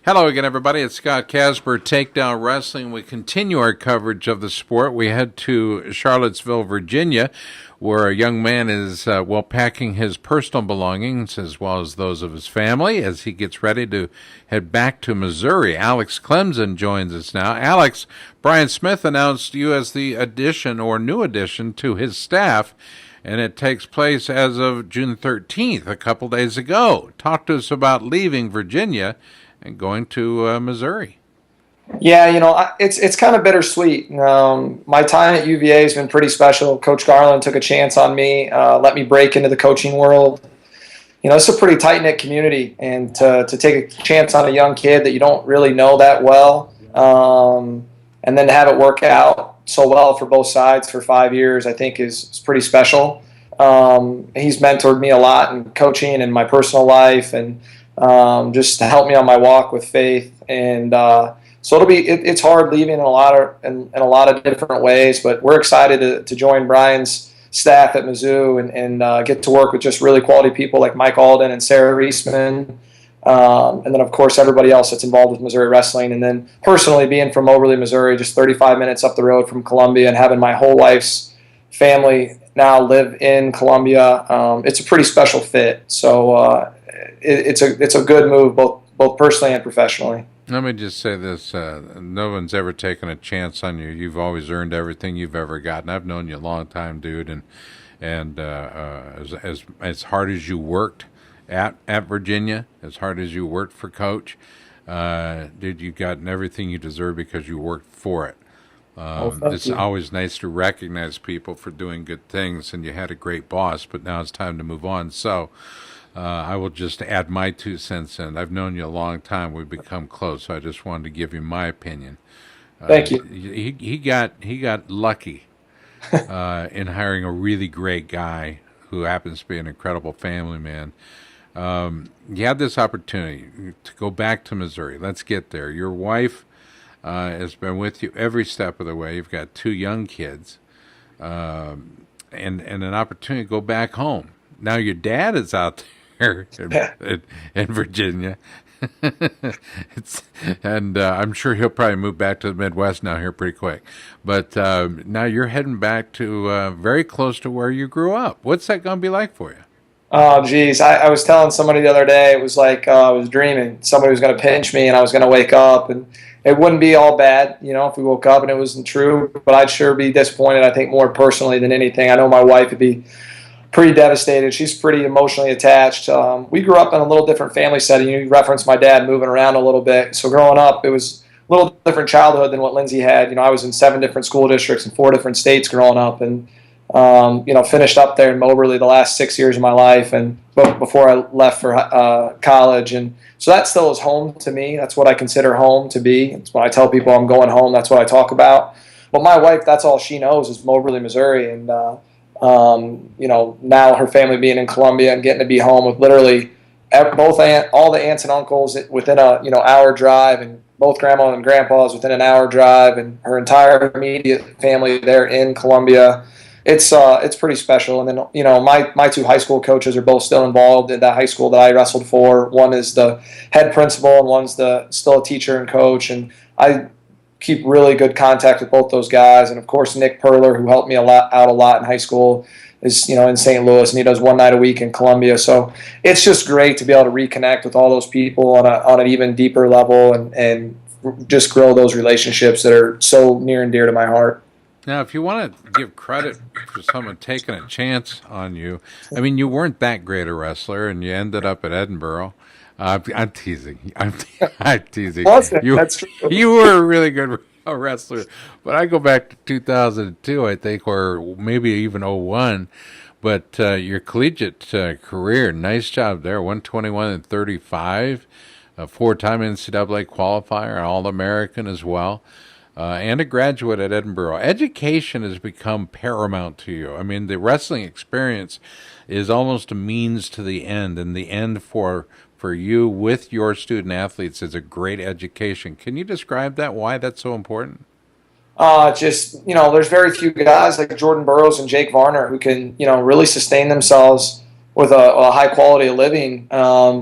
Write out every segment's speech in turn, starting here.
Hello again, everybody. It's Scott Casper, Takedown Wrestling. We continue our coverage of the sport. We head to Charlottesville, Virginia, where a young man is, packing his personal belongings as well as those of his family as he gets ready to head back to Missouri. Alex Clemsen joins us now. Alex, Brian Smith announced you as the addition or new addition to his staff, and it takes place as of June 13th, a couple days ago. Talk to us about leaving Virginia and going to Missouri. Yeah, it's kind of bittersweet. My time at UVA has been pretty special. Coach Garland took a chance on me, let me break into the coaching world. It's a pretty tight-knit community, and to take a chance on a young kid that you don't really know that well, and then to have it work out so well for both sides for 5 years, I think is pretty special. He's mentored me a lot in coaching and my personal life, and just to help me on my walk with faith. And so it's hard leaving in a lot of different ways, but we're excited to join Brian's staff at Mizzou and get to work with just really quality people like Mike Alden and Sarah Reisman, and then of course everybody else that's involved with Missouri wrestling. And then personally, being from Moberly, Missouri, just 35 minutes up the road from Columbia, and having my whole life's family now live in Columbia, it's a pretty special fit. So it's a good move, both personally and professionally. Let me just say this: no one's ever taken a chance on you. You've always earned everything you've ever gotten. I've known you a long time, dude, and as hard as you worked at Virginia, as hard as you worked for Coach, dude, you've gotten everything you deserve because you worked for it. It's always nice to recognize people for doing good things, and you had a great boss, but now it's time to move on. So I will just add my 2 cents in. I've known you a long time. We've become close, so I just wanted to give you my opinion. Thank you. He got lucky in hiring a really great guy who happens to be an incredible family man. You had this opportunity to go back to Missouri. Let's get there. Your wife has been with you every step of the way. You've got 2 young kids, and an opportunity to go back home. Now your dad is out there in Virginia, and I'm sure he'll probably move back to the Midwest now here pretty quick. But now you're heading back to very close to where you grew up. What's that going to be like for you? Oh, geez. I was telling somebody the other day, it was like I was dreaming. Somebody was going to pinch me, and I was going to wake up, and it wouldn't be all bad, if we woke up and it wasn't true. But I'd sure be disappointed, I think, more personally than anything. I know my wife would be pretty devastated. She's pretty emotionally attached. We grew up in a little different family setting. You referenced my dad moving around a little bit. So growing up, it was a little different childhood than what Lindsay had. I was in 7 different school districts in 4 different states growing up, and finished up there in Moberly the last 6 years of my life, and before I left for college. And so that still is home to me. That's what I consider home to be. It's when I tell people I'm going home, that's what I talk about. But my wife, that's all she knows is Moberly, Missouri. And now her family being in Columbia and getting to be home with literally all the aunts and uncles within a hour drive, and both grandma and grandpas within an hour drive, and her entire immediate family there in Columbia. It's pretty special. And then my 2 high school coaches are both still involved in that high school that I wrestled for. One is the head principal, and one's still a teacher and coach. And I keep really good contact with both those guys. And of course, Nick Perler, who helped me out a lot in high school, is in St. Louis, and he does one night a week in Columbia. So it's just great to be able to reconnect with all those people on an even deeper level, and just grow those relationships that are so near and dear to my heart. Now, if you want to give credit for someone taking a chance on you, I mean, you weren't that great a wrestler, and you ended up at Edinburgh. I'm teasing. I'm teasing. That's true. You were a really good wrestler, but I go back to 2002, I think, or maybe even '01. But your collegiate career, nice job there. 121 and 35, a 4-time NCAA qualifier, All-American as well. And a graduate at Edinburgh. Education has become paramount to you. I mean, the wrestling experience is almost a means to the end, and the end for you with your student athletes is a great education. Can you describe that, why that's so important? There's very few guys like Jordan Burroughs and Jake Varner who can, really sustain themselves with a high quality of living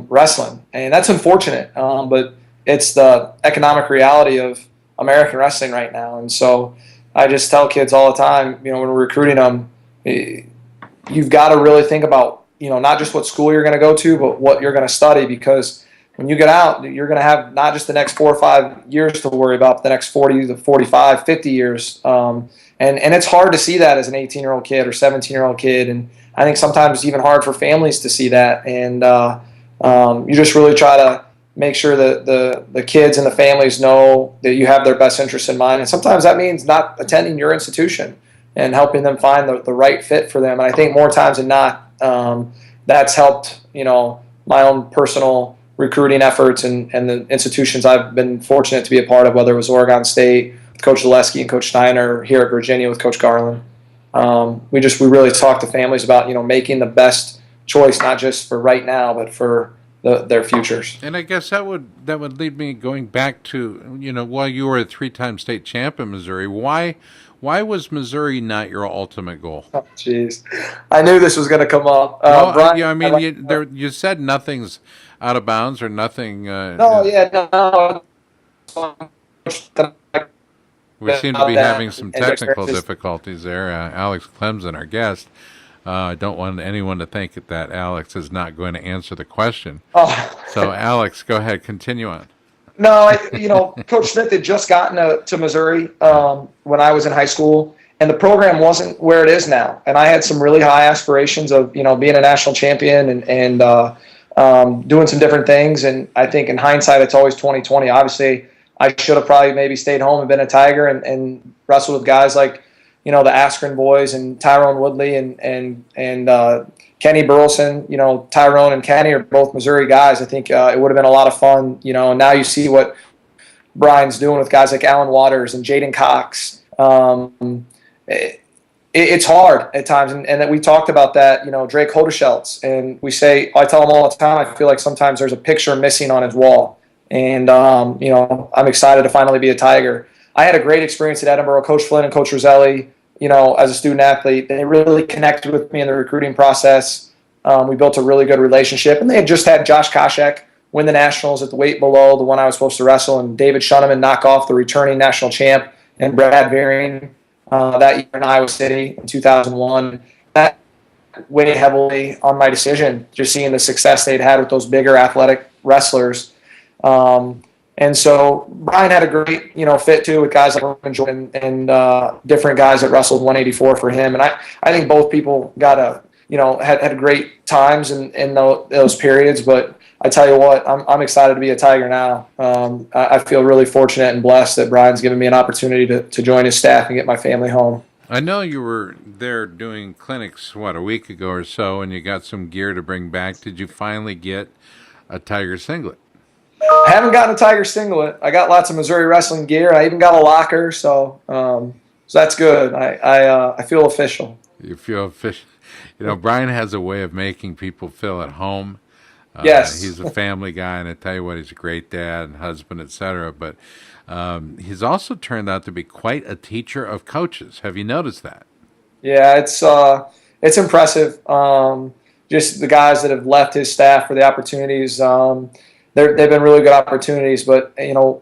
wrestling. And that's unfortunate. But it's the economic reality of American wrestling right now. And so I just tell kids all the time, when we're recruiting them, you've got to really think about, not just what school you're going to go to, but what you're going to study, because when you get out, you're going to have not just the next 4 or 5 years to worry about, but the next 40 to 45, 50 years. And it's hard to see that as an 18-year-old kid or 17-year-old kid. And I think sometimes it's even hard for families to see that. And you just really try to make sure that the kids and the families know that you have their best interests in mind. And sometimes that means not attending your institution and helping them find the right fit for them. And I think more times than not, that's helped, my own personal recruiting efforts and the institutions I've been fortunate to be a part of, whether it was Oregon State, Coach Zaleski and Coach Steiner, here at Virginia with Coach Garland. We really talk to families about, making the best choice, not just for right now, but for their futures. And I guess that would lead me going back to, while you were a 3-time state champ in Missouri, why was Missouri not your ultimate goal? Oh, jeez. I knew this was going to come up. No, Brian, I mean, you said nothing's out of bounds or nothing. No. We seem to be having some technical difficulties there. Alex Clemsen, our guest. I don't want anyone to think that Alex is not going to answer the question. Oh. So, Alex, go ahead. Continue on. No, Coach Smith had just gotten to Missouri when I was in high school, and the program wasn't where it is now. And I had some really high aspirations of, being a national champion and doing some different things. And I think in hindsight, it's always 20/20. Obviously, I should have probably maybe stayed home and been a Tiger and wrestled with guys like, the Askren boys and Tyrone Woodley and Kenny Burleson. Tyrone and Kenny are both Missouri guys. I think it would have been a lot of fun, and now you see what Brian's doing with guys like Alan Waters and Jaden Cox. It's hard at times, and that we talked about that, Drake Hodescheltz, and I tell him all the time, I feel like sometimes there's a picture missing on his wall, and I'm excited to finally be a Tiger. I had a great experience at Edinburgh. Coach Flynn and Coach Roselli, as a student athlete, they really connected with me in the recruiting process. We built a really good relationship, and they had just had Josh Koscheck win the nationals at the weight below the one I was supposed to wrestle, and David Shuneman knock off the returning national champ and Brad Varian that year in Iowa City in 2001. That weighed heavily on my decision, just seeing the success they'd had with those bigger athletic wrestlers. And so Brian had a great, fit too with guys like Roman Jordan and different guys that wrestled 184 for him. And I think both people got had great times in those periods. But I tell you what, I'm excited to be a Tiger now. I feel really fortunate and blessed that Brian's given me an opportunity to join his staff and get my family home. I know you were there doing clinics, a week ago or so, and you got some gear to bring back. Did you finally get a Tiger singlet? I haven't gotten a Tiger singlet. I got lots of Missouri wrestling gear. I even got a locker, so that's good. I feel official. You feel official. Brian has a way of making people feel at home. Yes. He's a family guy, and I tell you what, he's a great dad and husband, etc. But he's also turned out to be quite a teacher of coaches. Have you noticed that? Yeah, it's impressive. Just the guys that have left his staff for the opportunities. They've been really good opportunities, but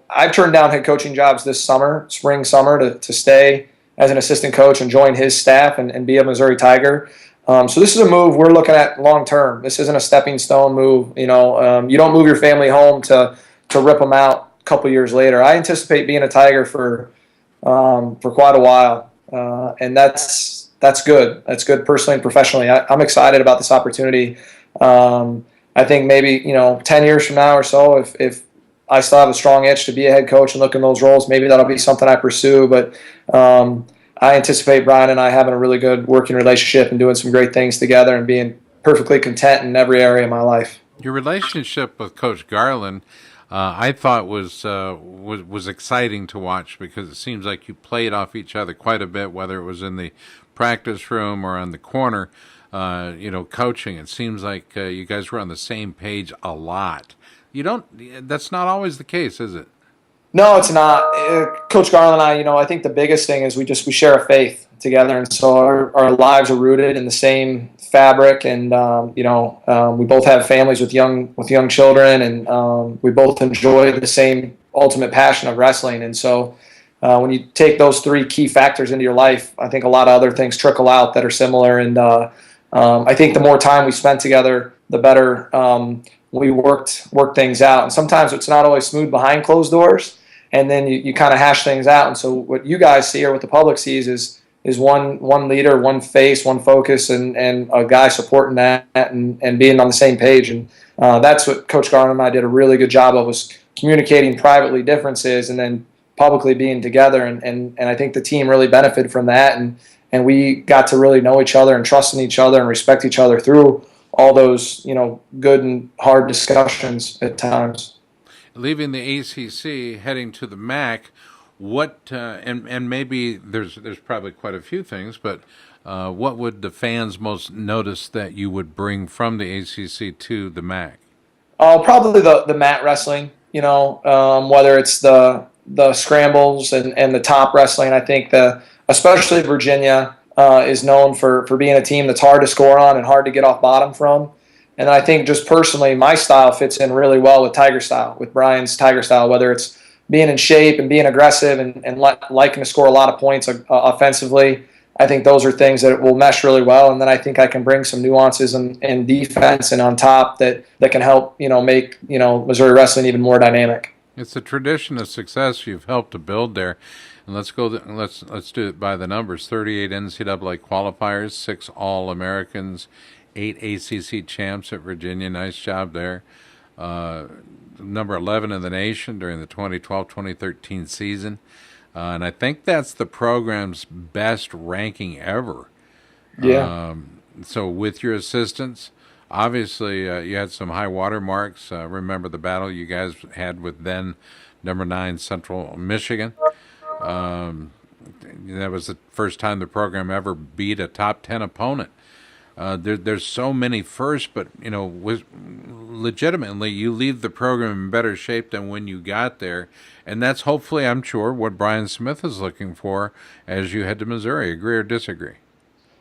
I've turned down head coaching jobs this spring, summer, to stay as an assistant coach and join his staff and be a Missouri Tiger. So this is a move we're looking at long term. This isn't a stepping stone move. You don't move your family home to rip them out a couple years later. I anticipate being a Tiger for quite a while, and that's good. That's good personally and professionally. I'm excited about this opportunity. I think maybe 10 years from now or so, if I still have a strong itch to be a head coach and look in those roles, maybe that'll be something I pursue. But I anticipate Brian and I having a really good working relationship and doing some great things together and being perfectly content in every area of my life. Your relationship with Coach Garland, I thought was exciting to watch because it seems like you played off each other quite a bit, whether it was in the practice room or on the corner. Coaching. It seems like you guys were on the same page a lot. That's not always the case, is it? No, it's not. Coach Garland and I think the biggest thing is we share a faith. together, and so our lives are rooted in the same fabric. And we both have families with young children, and we both enjoy the same ultimate passion of wrestling. And so when you take those three key factors into your life, I think a lot of other things trickle out that are similar. And I think the more time we spent together, the better we worked things out. And sometimes it's not always smooth behind closed doors, and then you kind of hash things out. And so what you guys see, or what the public sees, is one leader, one face, one focus, and a guy supporting that and being on the same page. And that's what Coach Garland and I did a really good job of, was communicating privately differences and then publicly being together. And I think the team really benefited from that. And we got to really know each other and trust in each other and respect each other through all those, good and hard discussions at times. Leaving the ACC, heading to the MAC, what and maybe there's probably quite a few things, but what would the fans most notice that you would bring from the ACC to the MAC? Probably the mat wrestling. Whether it's the scrambles and the top wrestling. I think especially Virginia is known for being a team that's hard to score on and hard to get off bottom from. And I think just personally, my style fits in really well with Tiger style, with Brian's Tiger style, whether it's being in shape and being aggressive and liking to score a lot of points offensively. I think those are things that will mesh really well. And then I think I can bring some nuances in defense and on top that can help, make, Missouri wrestling even more dynamic. It's a tradition of success you've helped to build there. And let's do it by the numbers. 38 NCAA qualifiers, 6 All-Americans, 8 ACC champs at Virginia. Nice job there. Number 11 in the nation during the 2012-2013 season. And I think that's the program's best ranking ever. Yeah. So with your assistance, obviously you had some high water marks. Remember the battle you guys had with then number 9 Central Michigan. That was the first time the program ever beat a top 10 opponent. There's so many firsts, but legitimately, you leave the program in better shape than when you got there, and that's hopefully, I'm sure, what Brian Smith is looking for as you head to Missouri. Agree or disagree?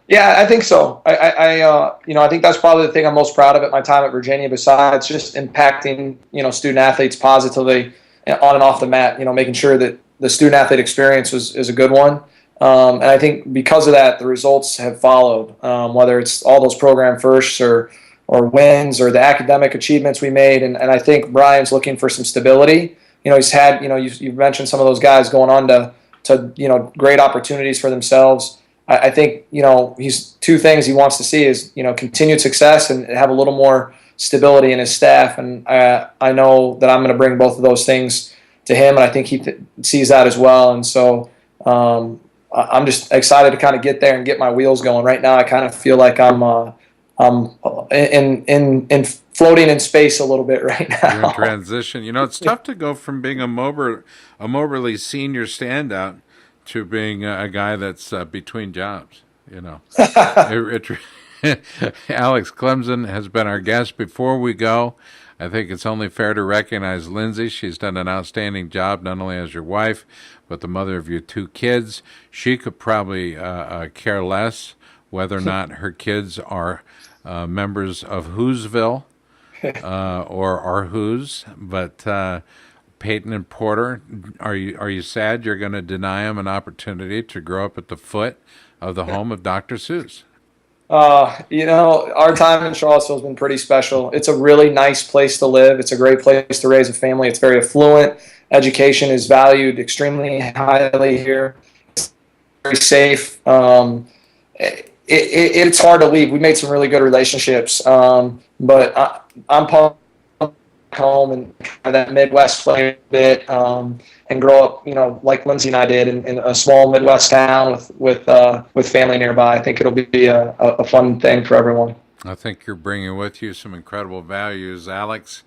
Yeah, I think so. I think that's probably the thing I'm most proud of at my time at Virginia, besides just impacting student athletes positively on and off the mat. Making sure that the student athlete experience is a good one. And I think because of that, the results have followed, whether it's all those program firsts or wins or the academic achievements we made. And I think Brian's looking for some stability. He's had, you've mentioned some of those guys going on to great opportunities for themselves. I think, he's two things he wants to see is, continued success and have a little more stability in his staff. And I know that I'm going to bring both of those things to him, and I think he sees that as well. And so, I'm just excited to kind of get there and get my wheels going. Right now, I kind of feel like I'm in floating in space a little bit right now. You're in transition. It's tough to go from being a Moberly senior standout to being a guy that's between jobs. Alex Clemsen has been our guest. Before we go, I think it's only fair to recognize Lindsay. She's done an outstanding job, not only as your wife, but the mother of your 2 kids. She could probably care less whether or not her kids are members of Whoville or are Who's. But Peyton and Porter, are you sad you're going to deny them an opportunity to grow up at the foot of the home of Dr. Seuss? Our time in Charlottesville has been pretty special. It's a really nice place to live. It's a great place to raise a family. It's very affluent. Education is valued extremely highly here. It's very safe. It's hard to leave. We made some really good relationships, but I'm pumped home and that Midwest flavor a bit, and grow up, like Lindsay and I did in a small Midwest town with family nearby. I think it'll be a fun thing for everyone. I think you're bringing with you some incredible values, Alex.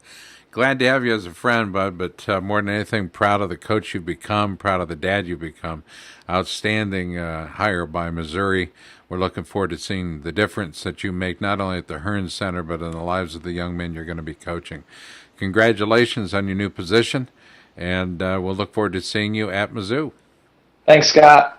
Glad to have you as a friend, bud, but more than anything, proud of the coach you've become, proud of the dad you've become. Outstanding hire by Missouri. We're looking forward to seeing the difference that you make, not only at the Hearn Center, but in the lives of the young men you're going to be coaching. Congratulations on your new position, and we'll look forward to seeing you at Mizzou. Thanks, Scott.